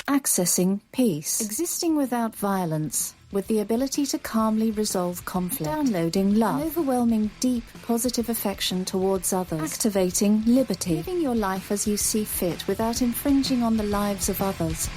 Accessing peace. Existing without violence, with the ability to calmly resolve conflict. Downloading love. An overwhelming, deep, positive affection towards others. Activating liberty. Living your life as you see fit without infringing on the lives of others.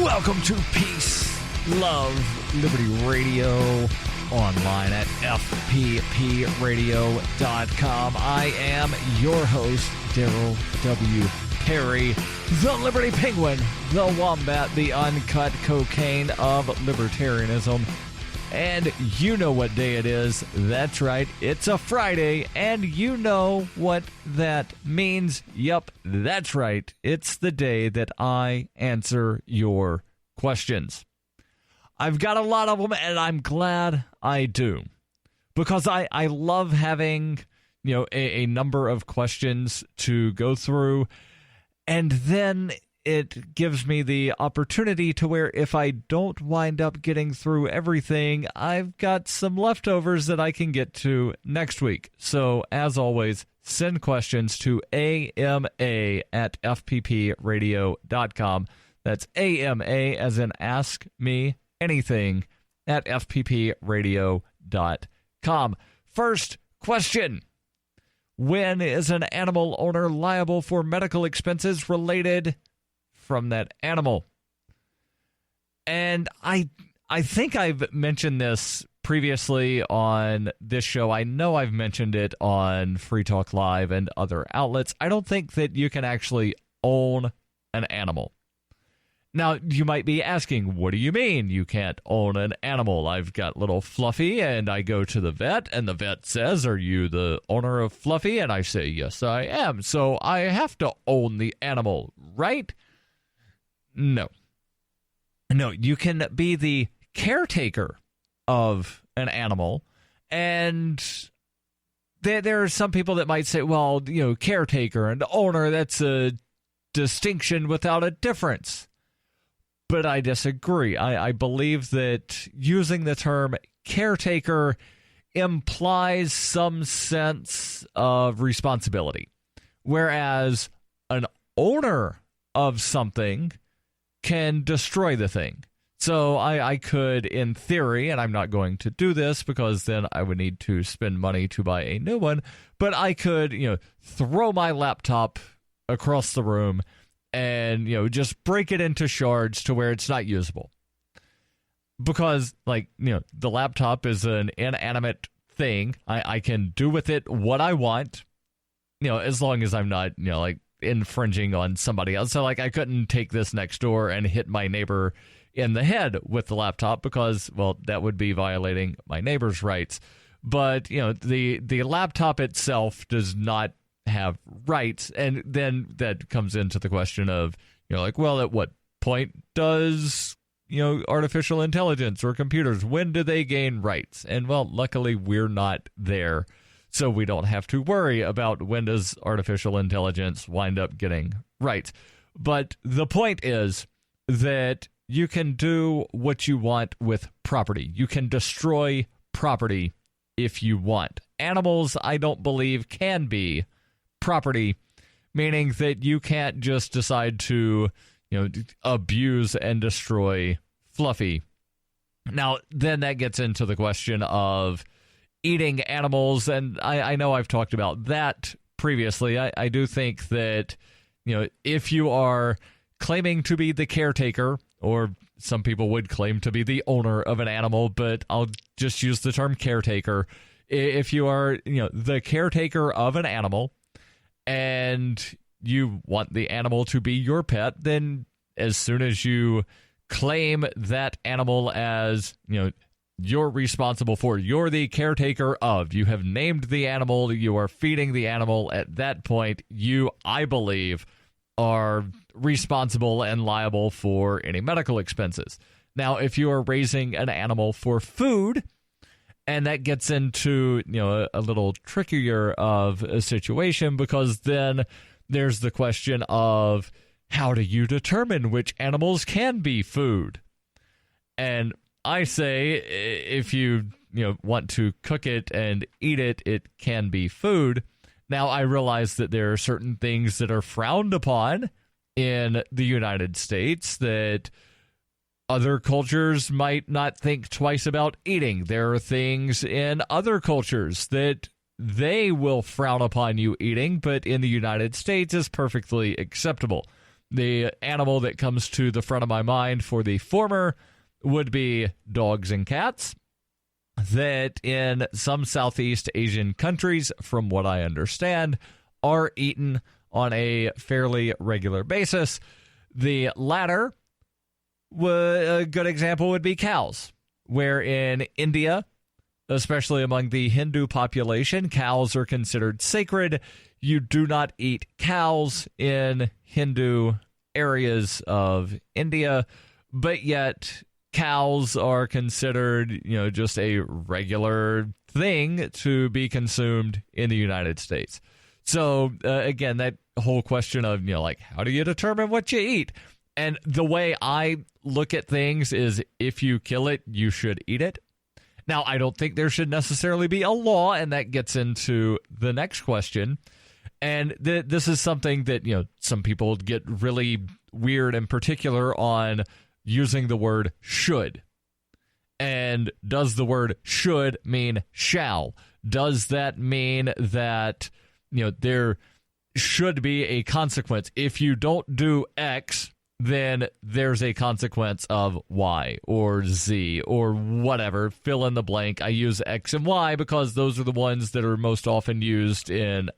Welcome to Peace, Love, Liberty Radio, online at fppradio.com. I am your host, Darryl W. Perry, the Liberty Penguin, the Wombat, the uncut cocaine of libertarianism. And you know what day it is. That's right, it's a Friday, and you know what that means. Yep, that's right. It's the day that I answer your questions. I've got a lot of them, and I'm glad I do. Because I love having, a number of questions to go through. And then it gives me the opportunity to where if I don't wind up getting through everything, I've got some leftovers that I can get to next week. So, as always, send questions to ama@fppradio.com. That's AMA as in Ask Me Anything at fppradio.com. First question. When is an animal owner liable for medical expenses related from that animal? And I think I've mentioned this previously on this show. I know I've mentioned it on Free Talk Live and other outlets. I don't think that you can actually own an animal. Now, you might be asking, what do you mean you can't own an animal? I've got little Fluffy, and I go to the vet, and the vet says, are you the owner of Fluffy? And I say, yes, I am. So I have to own the animal, right? No. No, you can be the caretaker of an animal, and there are some people that might say, well, caretaker and owner, that's a distinction without a difference. But I disagree. I believe that using the term caretaker implies some sense of responsibility, whereas an owner of something can destroy the thing. So I could, in theory, and I'm not going to do this because then I would need to spend money to buy a new one, but I could, throw my laptop across the room and, just break it into shards to where it's not usable. Because, the laptop is an inanimate thing. I can do with it what I want, as long as I'm not, infringing on somebody else. So, I couldn't take this next door and hit my neighbor in the head with the laptop because, well, that would be violating my neighbor's rights. But, the laptop itself does not have rights, and then that comes into the question of well, at what point does artificial intelligence or computers, when do they gain rights? And well, luckily we're not there, so we don't have to worry about when does artificial intelligence wind up getting rights. But the point is that you can do what you want with property. You can destroy property if you want. Animals, I don't believe, can be property, meaning that you can't just decide to, abuse and destroy Fluffy. Now, then that gets into the question of eating animals, and I know I've talked about that previously. I do think that, if you are claiming to be the caretaker, or some people would claim to be the owner of an animal, but I'll just use the term caretaker. If you are, the caretaker of an animal, and you want the animal to be your pet, then as soon as you claim that animal as, you're responsible for, you're the caretaker of, you have named the animal, you are feeding the animal, at that point, you, I believe, are responsible and liable for any medical expenses. Now, if you are raising an animal for food, and that gets into, a little trickier of a situation, because then there's the question of how do you determine which animals can be food? And I say if you want to cook it and eat it, it can be food. Now, I realize that there are certain things that are frowned upon in the United States that other cultures might not think twice about eating. There are things in other cultures that they will frown upon you eating, but in the United States is perfectly acceptable. The animal that comes to the front of my mind for the former would be dogs and cats, that in some Southeast Asian countries, from what I understand, are eaten on a fairly regular basis. The latter, a good example would be cows, where in India, especially among the Hindu population, cows are considered sacred. You do not eat cows in Hindu areas of India, but yet cows are considered, just a regular thing to be consumed in the United States. So, again, that whole question of, how do you determine what you eat? And the way I look at things is if you kill it, you should eat it. Now, I don't think there should necessarily be a law, and that gets into the next question. And this is something that, some people get really weird and particular on using the word should. And does the word should mean shall? Does that mean that, there should be a consequence? If you don't do X, then there's a consequence of Y or Z or whatever. Fill in the blank. I use X and Y because those are the ones that are most often used in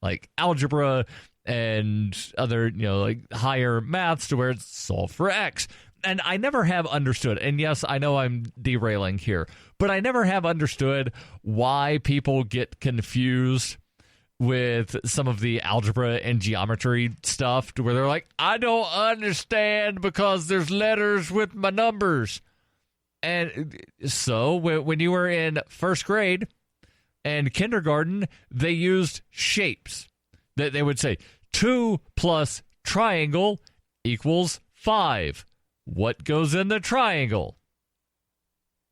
like algebra and other, like higher maths, to where it's solve for X. And I never have understood, and yes, I know I'm derailing here, but I never have understood why people get confused with some of the algebra and geometry stuff, to where they're like, I don't understand because there's letters with my numbers. And so when you were in first grade and kindergarten, they used shapes. They would say 2 plus triangle equals 5. What goes in the triangle?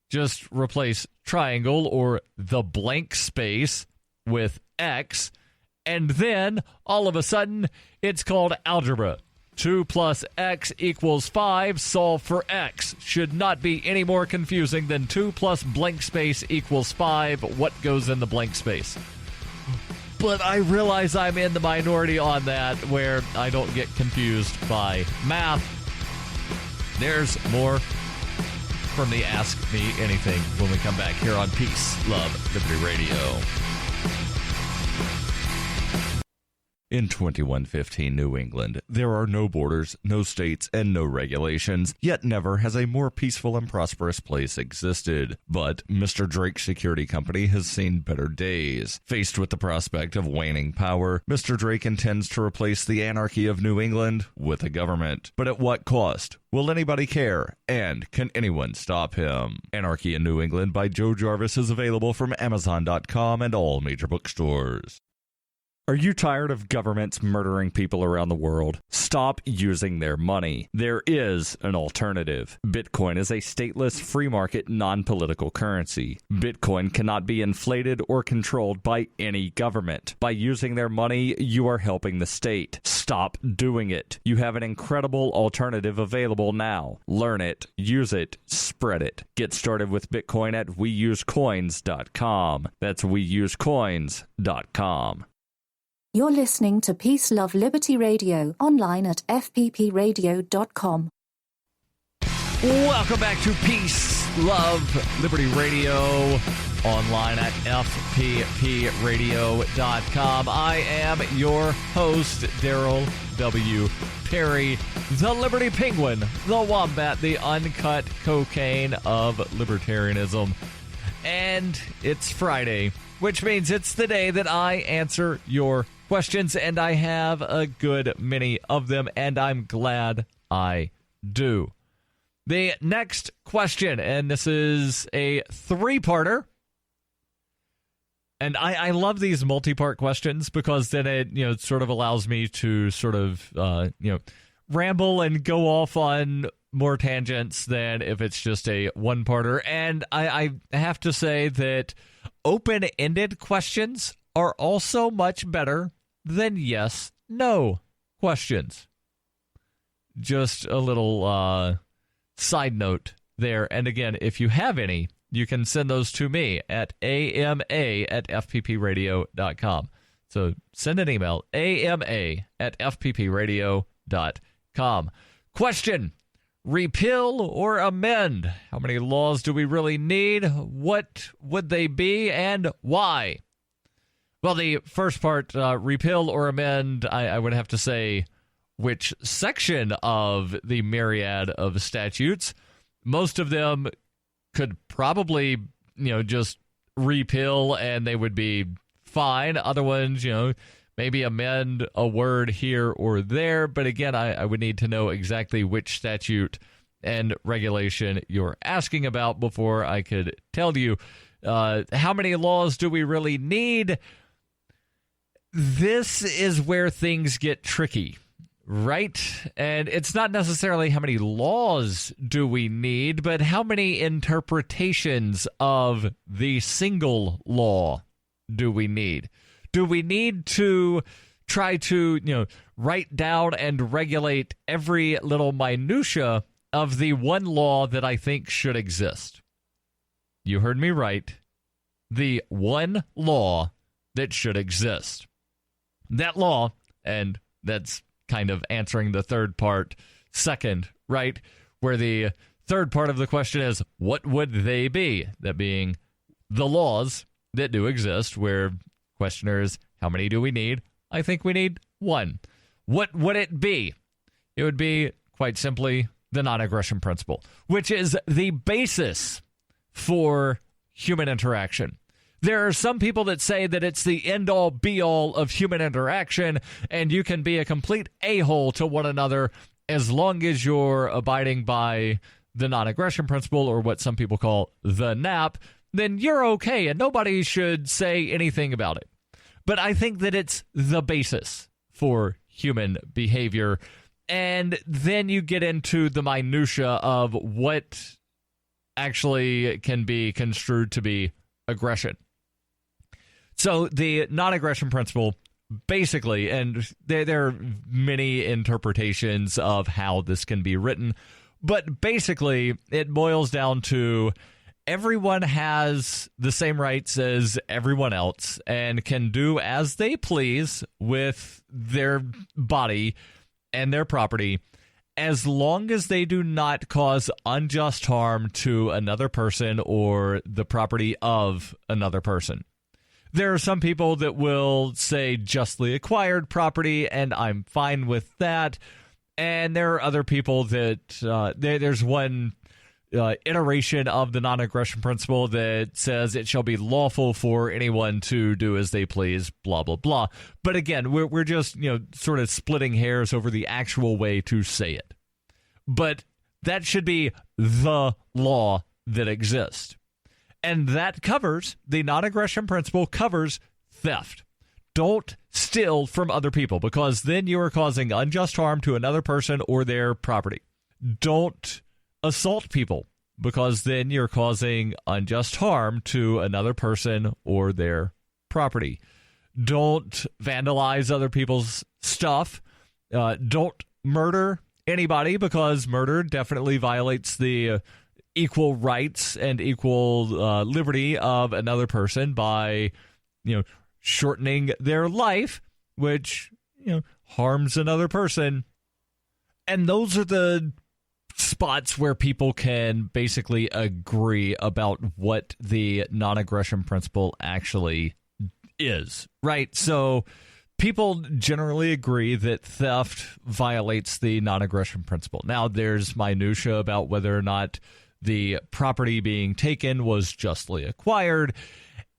Just replace triangle or the blank space with X, and then all of a sudden it's called algebra. 2 plus X equals 5. Solve for X. Should not be any more confusing than 2 plus blank space equals 5. What goes in the blank space? But I realize I'm in the minority on that, where I don't get confused by math. There's more from the Ask Me Anything when we come back here on Peace, Love, Liberty Radio. In 2115 New England, there are no borders, no states, and no regulations, yet never has a more peaceful and prosperous place existed. But Mr. Drake's security company has seen better days. Faced with the prospect of waning power, Mr. Drake intends to replace the anarchy of New England with a government. But at what cost? Will anybody care? And can anyone stop him? Anarchy in New England by Joe Jarvis is available from Amazon.com and all major bookstores. Are you tired of governments murdering people around the world? Stop using their money. There is an alternative. Bitcoin is a stateless, free market, non-political currency. Bitcoin cannot be inflated or controlled by any government. By using their money, you are helping the state. Stop doing it. You have an incredible alternative available now. Learn it, use it, spread it. Get started with Bitcoin at weusecoins.com. That's weusecoins.com. You're listening to Peace, Love, Liberty Radio, online at fppradio.com. Welcome back to Peace, Love, Liberty Radio, online at fppradio.com. I am your host, Darryl W. Perry, the Liberty Penguin, the Wombat, the uncut cocaine of libertarianism. And it's Friday, which means it's the day that I answer your questions, and I have a good many of them, and I'm glad I do. The next question, and this is a three-parter, and I love these multi-part questions because then it sort of allows me to sort of ramble and go off on more tangents than if it's just a one-parter. And I have to say that open-ended questions are also much better than yes/no questions. Just a little side note there. And again, if you have any, you can send those to me at ama@fppradio.com. So send an email, ama@fppradio.com. Question: repeal or amend? How many laws do we really need? What would they be and why? Well, the first part, repeal or amend, I would have to say which section of the myriad of statutes. Most of them could probably, just repeal and they would be fine. Other ones, maybe amend a word here or there. But again, I would need to know exactly which statute and regulation you're asking about before I could tell you. How many laws do we really need? This is where things get tricky, right? And it's not necessarily how many laws do we need, but how many interpretations of the single law do we need? Do we need to try to, write down and regulate every little minutia of the one law that I think should exist? You heard me right. The one law that should exist. That law, and that's kind of answering the third part second, right? Where the third part of the question is, what would they be? That being the laws that do exist, where questioner is, how many do we need? I think we need one. What would it be? It would be, quite simply, the non-aggression principle, which is the basis for human interaction. There are some people that say that it's the end-all, be-all of human interaction, and you can be a complete a-hole to one another as long as you're abiding by the non-aggression principle, or what some people call the NAP, then you're okay, and nobody should say anything about it. But I think that it's the basis for human behavior, and then you get into the minutia of what actually can be construed to be aggression. So the non-aggression principle, basically, and there are many interpretations of how this can be written, but basically it boils down to everyone has the same rights as everyone else and can do as they please with their body and their property, as long as they do not cause unjust harm to another person or the property of another person. There are some people that will say justly acquired property, and I'm fine with that. And there are other people that there's one iteration of the non-aggression principle that says it shall be lawful for anyone to do as they please, blah, blah, blah. But again, we're just, sort of splitting hairs over the actual way to say it. But that should be the law that exists. And that covers, the non-aggression principle covers theft. Don't steal from other people, because then you are causing unjust harm to another person or their property. Don't assault people, because then you're causing unjust harm to another person or their property. Don't vandalize other people's stuff. Don't murder anybody, because murder definitely violates the equal rights and equal liberty of another person by, shortening their life, which, harms another person. And those are the spots where people can basically agree about what the non-aggression principle actually is, right? So people generally agree that theft violates the non-aggression principle. Now, there's minutia about whether or not the property being taken was justly acquired,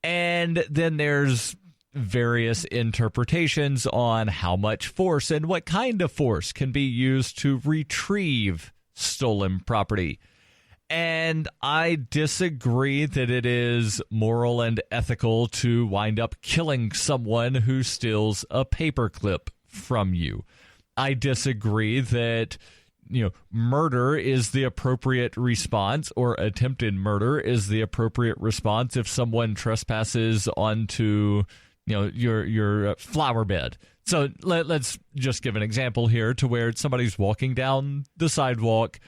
and then there's various interpretations on how much force and what kind of force can be used to retrieve stolen property. And I disagree that it is moral and ethical to wind up killing someone who steals a paperclip from you. I disagree that murder is the appropriate response, or attempted murder is the appropriate response if someone trespasses onto your flower bed. So let's just give an example here to where somebody's walking down the sidewalk,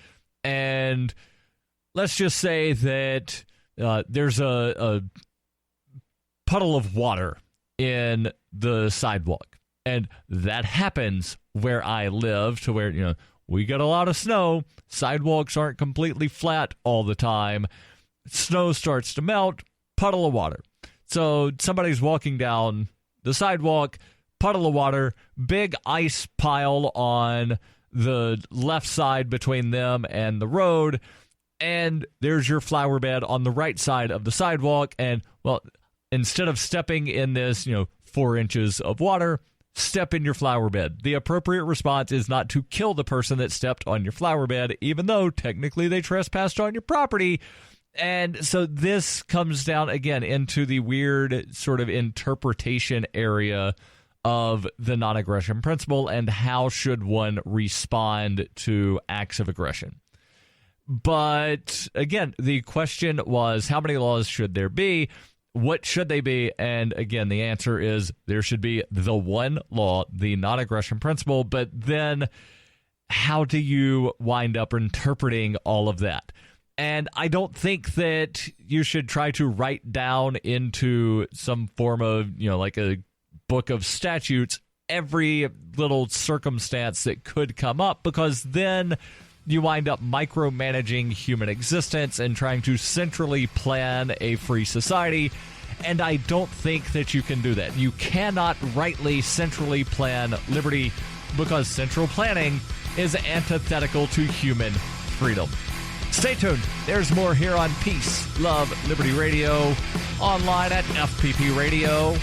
and let's just say that there's a puddle of water in the sidewalk. And that happens where I live, to where, we get a lot of snow. Sidewalks aren't completely flat all the time. Snow starts to melt, puddle of water. So somebody's walking down the sidewalk, puddle of water, big ice pile on the left side between them and the road, and there's your flower bed on the right side of the sidewalk. And, well, instead of stepping in this, 4 inches of water, step in your flower bed. The appropriate response is not to kill the person that stepped on your flower bed, even though technically they trespassed on your property. And so this comes down, again, into the weird sort of interpretation area of the non-aggression principle and how should one respond to acts of aggression. But, again, the question was, how many laws should there be? What should they be? And, again, the answer is there should be the one law, the non-aggression principle. But then how do you wind up interpreting all of that? And I don't think that you should try to write down into some form of, like a book of statutes every little circumstance that could come up, because then you wind up micromanaging human existence and trying to centrally plan a free society. And I don't think that you can do that. You cannot rightly centrally plan liberty, because central planning is antithetical to human freedom. Stay tuned. There's more here on Peace, Love, Liberty Radio, online at fppradio.com.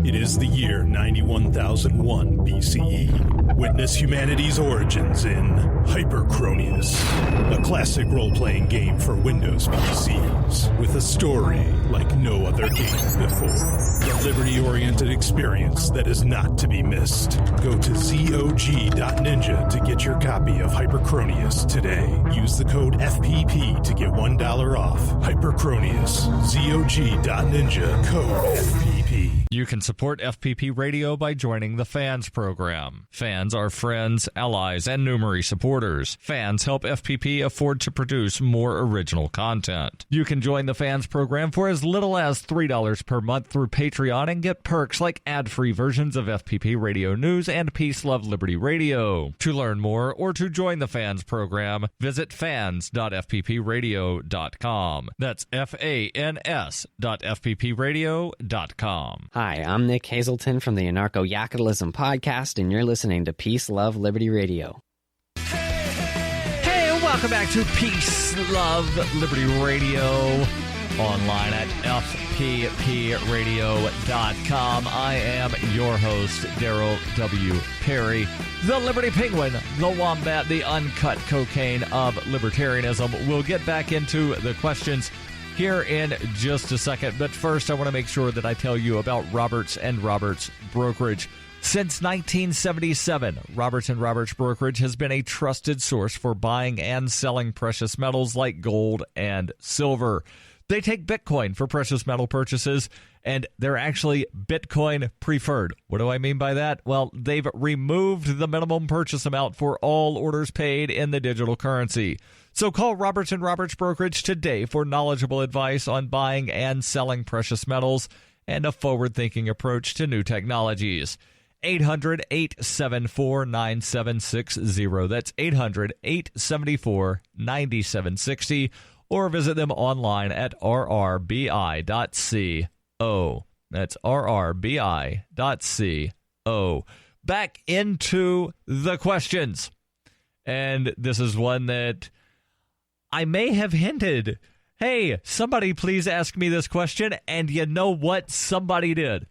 It is the year 91,001 BCE. Witness humanity's origins in Hyperchronius, a classic role-playing game for Windows PCs with a story like no other game before. The liberty-oriented experience that is not to be missed. Go to zog.ninja to get your copy of Hyperchronius today. Use the code FPP to get $1 off. Hyperchronius, zog.ninja, code FPP. You can support FPP Radio by joining the Fans program. Fans are friends, allies, and numerary supporters. Fans help FPP afford to produce more original content. You can join the Fans program for as little as $3 per month through Patreon and get perks like ad-free versions of FPP Radio News and Peace, Love, Liberty Radio. To learn more or to join the Fans program, visit fans.fppradio.com. That's fans.fppradio.com. Hi, I'm Nick Hazelton from the Anarcho-Yakutalism podcast, and you're listening to Peace, Love, Liberty Radio. Hey, welcome back to Peace, Love, Liberty Radio, online at fppradio.com. I am your host, Darryl W. Perry, the Liberty Penguin, the Wombat, the uncut cocaine of libertarianism. We'll get back into the questions here in just a second, but first I want to make sure that I tell you about Roberts & Roberts Brokerage. Since 1977, Roberts & Roberts Brokerage has been a trusted source for buying and selling precious metals like gold and silver. They take Bitcoin for precious metal purchases, and they're actually Bitcoin preferred. What do I mean by that? Well, they've removed the minimum purchase amount for all orders paid in the digital currency. So call Roberts & Roberts Brokerage today for knowledgeable advice on buying and selling precious metals and a forward-thinking approach to new technologies. 800-874-9760. That's 800-874-9760. Or visit them online at rrbi.co. That's rrbi.co. Back into the questions. And this is one that I may have hinted, hey, somebody please ask me this question. And you know what? Somebody did.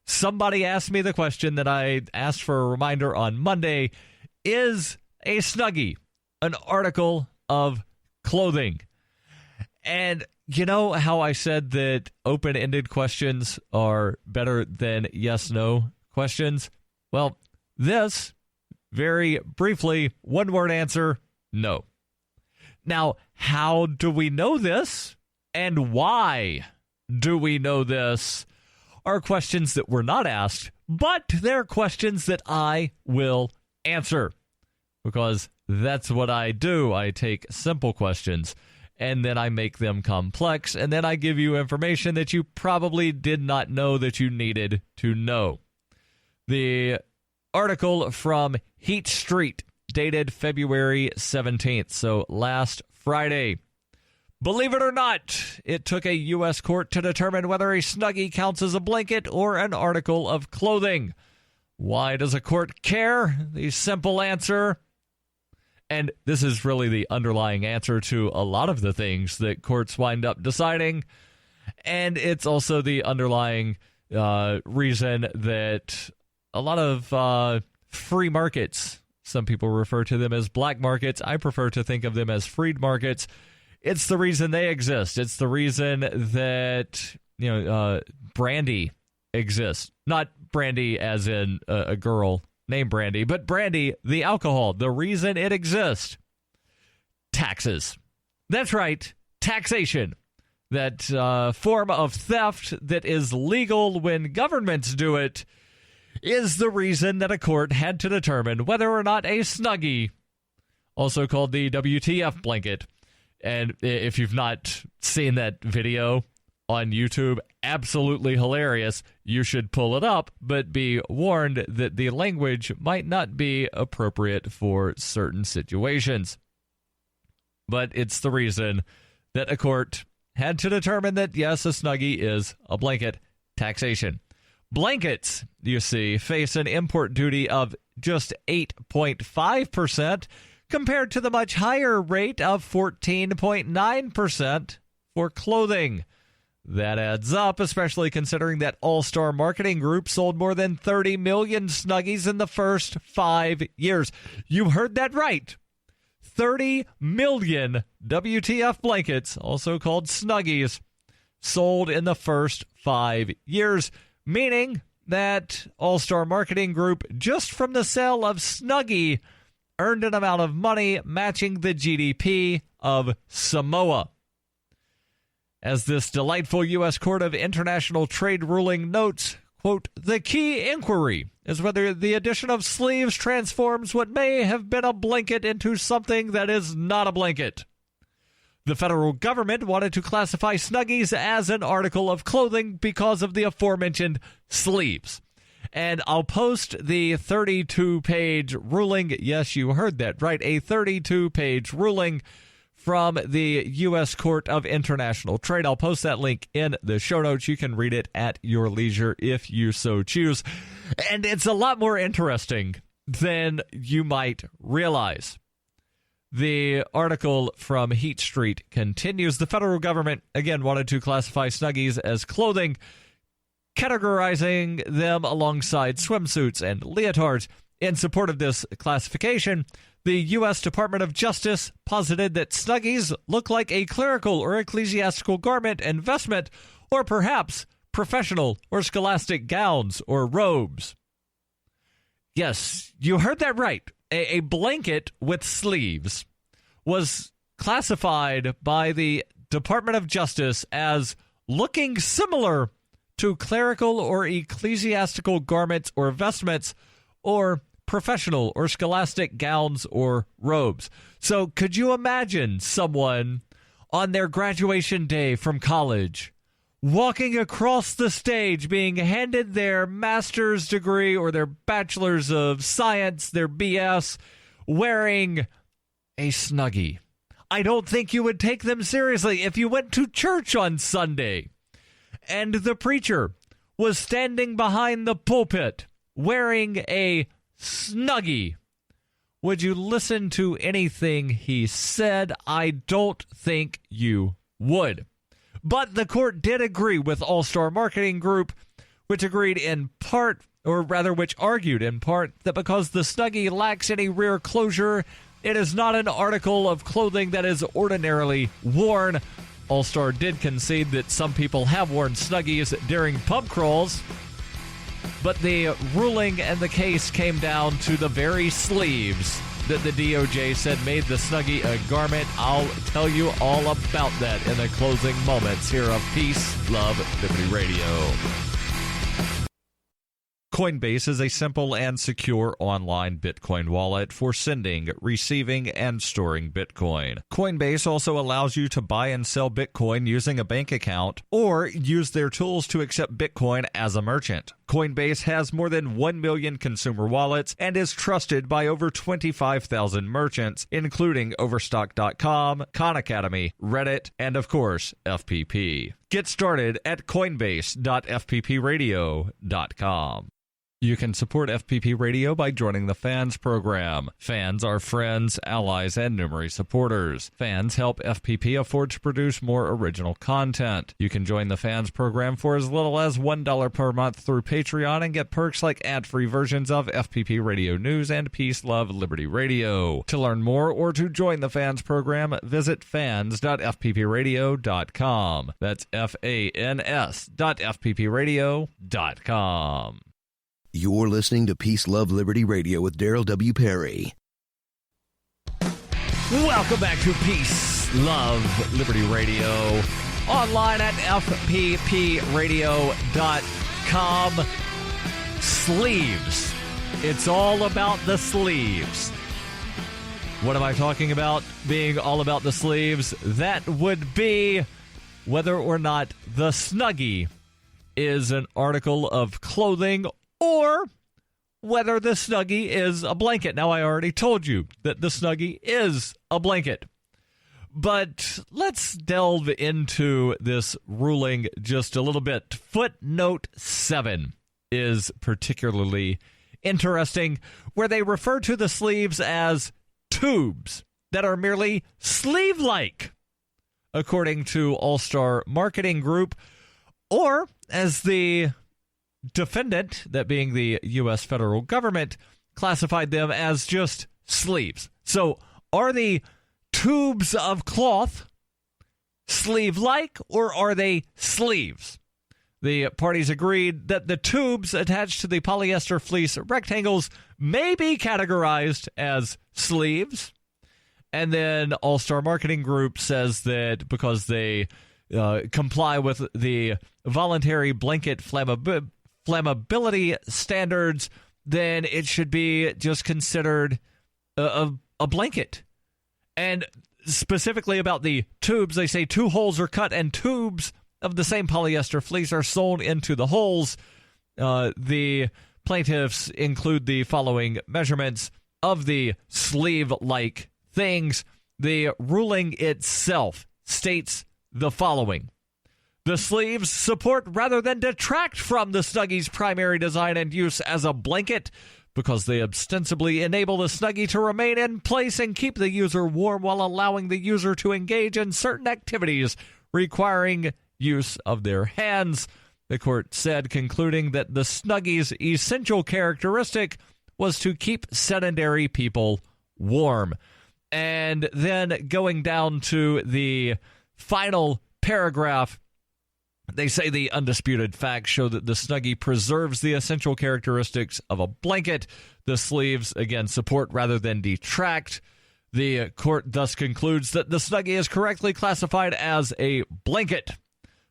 Somebody asked me the question that I asked for a reminder on Monday. Is a Snuggie an article of clothing? And you know how I said that open-ended questions are better than yes-no questions? Well, this, very briefly, one-word answer, no. Now, how do we know this, and why do we know this, are questions that were not asked, but they're questions that I will answer. Because that's what I do. I take simple questions, and then I make them complex, and then I give you information that you probably did not know that you needed to know. The article from Heat Street, dated February 17th, so last Friday. Believe it or not, it took a U.S. court to determine whether a Snuggie counts as a blanket or an article of clothing. Why does a court care? The simple answer, and this is really the underlying answer to a lot of the things that courts wind up deciding, and it's also the underlying reason that a lot of free markets, some people refer to them as black markets, I prefer to think of them as freed markets. It's the reason they exist. It's the reason that brandy exists. Not brandy as in a girl named Brandy, but brandy, the alcohol, the reason it exists. Taxes. That's right, taxation. That form of theft that is legal when governments do it is the reason that a court had to determine whether or not a Snuggie, also called the WTF blanket, and if you've not seen that video on YouTube, absolutely hilarious. You should pull it up, but be warned that the language might not be appropriate for certain situations. But it's the reason that a court had to determine that, yes, a Snuggie is a blanket. Taxation. Blankets, you see, face an import duty of just 8.5% compared to the much higher rate of 14.9% for clothing. That adds up, especially considering that All-Star Marketing Group sold more than 30 million Snuggies in the first 5 years. You heard that right. 30 million WTF blankets, also called Snuggies, sold in the first 5 years, meaning that All-Star Marketing Group, just from the sale of Snuggie, earned an amount of money matching the GDP of Samoa. As this delightful U.S. Court of International Trade ruling notes, quote, the key inquiry is whether the addition of sleeves transforms what may have been a blanket into something that is not a blanket. The federal government wanted to classify Snuggies as an article of clothing because of the aforementioned sleeves. And I'll post the 32-page ruling. Yes, you heard that right. A 32-page ruling from the U.S. Court of International Trade. I'll post that link in the show notes. You can read it at your leisure if you so choose. And it's a lot more interesting than you might realize. The article from Heat Street continues. The federal government, again, wanted to classify Snuggies as clothing, categorizing them alongside swimsuits and leotards. In support of this classification, the U.S. Department of Justice posited that Snuggies look like a clerical or ecclesiastical garment and vestment, or perhaps professional or scholastic gowns or robes. Yes, you heard that right. A blanket with sleeves was classified by the Department of Justice as looking similar to clerical or ecclesiastical garments or vestments, or professional or scholastic gowns or robes. So could you imagine someone on their graduation day from college walking across the stage being handed their master's degree or their bachelor's of science, their BS, wearing a Snuggie? I don't think you would take them seriously if you went to church on Sunday and the preacher was standing behind the pulpit wearing a Snuggie. Would you listen to anything he said? I don't think you would. But the court did agree with All-Star Marketing Group, which agreed in part, or rather which argued in part, that because the Snuggie lacks any rear closure, it is not an article of clothing that is ordinarily worn. All-Star did concede that some people have worn Snuggies during pub crawls, but the ruling and the case came down to the very sleeves that the DOJ said made the Snuggie a garment? I'll tell you all about that in the closing moments here of Peace, Love, Liberty Radio. Coinbase is a simple and secure online Bitcoin wallet for sending, receiving, and storing Bitcoin. Coinbase also allows you to buy and sell Bitcoin using a bank account or use their tools to accept Bitcoin as a merchant. Coinbase has more than 1 million consumer wallets and is trusted by over 25,000 merchants, including Overstock.com, Khan Academy, Reddit, and of course, FPP. Get started at coinbase.fppradio.com. You can support FPP Radio by joining the Fans program. Fans are friends, allies, and numerous supporters. Fans help FPP afford to produce more original content. You can join the Fans program for as little as $1 per month through Patreon and get perks like ad-free versions of FPP Radio News and Peace, Love, Liberty Radio. To learn more or to join the Fans program, visit fans.fppradio.com. That's fans.fppradio.com. You're listening to Peace, Love, Liberty Radio with Darryl W. Perry. Welcome back to Peace, Love, Liberty Radio. Online at fppradio.com. Sleeves. It's all about the sleeves. What am I talking about being all about the sleeves? That would be whether or not the Snuggie is an article of clothing or whether the Snuggie is a blanket. Now, I already told you that the Snuggie is a blanket. But let's delve into this ruling just a little bit. Footnote 7 is particularly interesting, where they refer to the sleeves as tubes that are merely sleeve-like, according to All-Star Marketing Group, or as the defendant, that being the U.S. federal government, classified them as just sleeves. So are the tubes of cloth sleeve-like, or are they sleeves? The parties agreed that the tubes attached to the polyester fleece rectangles may be categorized as sleeves. And then All-Star Marketing Group says that because they comply with the voluntary blanket flammability standards, then it should be just considered a blanket. And specifically about the tubes, they say 2 holes are cut and tubes of the same polyester fleece are sewn into the holes. The plaintiffs include the following measurements of the sleeve-like things. The ruling itself states the following: the sleeves support rather than detract from the Snuggie's primary design and use as a blanket because they ostensibly enable the Snuggie to remain in place and keep the user warm while allowing the user to engage in certain activities requiring use of their hands, the court said, concluding that the Snuggie's essential characteristic was to keep sedentary people warm. And then going down to the final paragraph, they say the undisputed facts show that the Snuggie preserves the essential characteristics of a blanket. The sleeves, again, support rather than detract. The court thus concludes that the Snuggie is correctly classified as a blanket.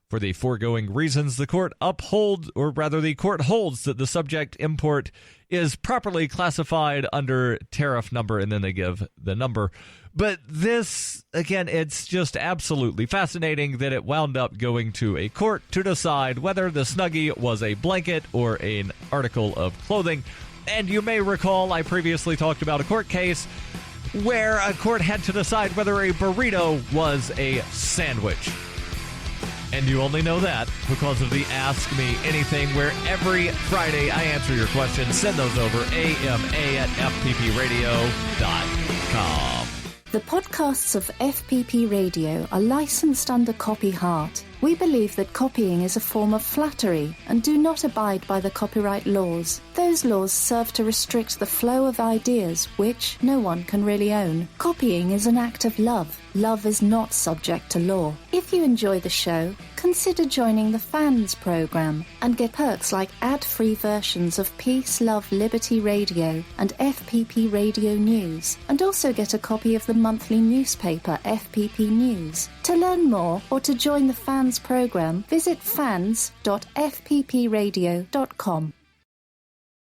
For the foregoing reasons, the court holds that the subject import is properly classified under tariff number, and then they give the number. But this, again, it's just absolutely fascinating that it wound up going to a court to decide whether the Snuggie was a blanket or an article of clothing. And you may recall I previously talked about a court case where a court had to decide whether a burrito was a sandwich. And you only know that because of the Ask Me Anything, where every Friday I answer your questions. Send those over, ama@fppradio.com. The podcasts of FPP Radio are licensed under Copy Heart. We believe that copying is a form of flattery and do not abide by the copyright laws. Those laws serve to restrict the flow of ideas which no one can really own. Copying is an act of love. Love is not subject to law. If you enjoy the show, consider joining the Fans program and get perks like ad-free versions of Peace, Love, Liberty Radio and FPP Radio News, and also get a copy of the monthly newspaper FPP News. To learn more or to join the Fans program, visit fans.fppradio.com.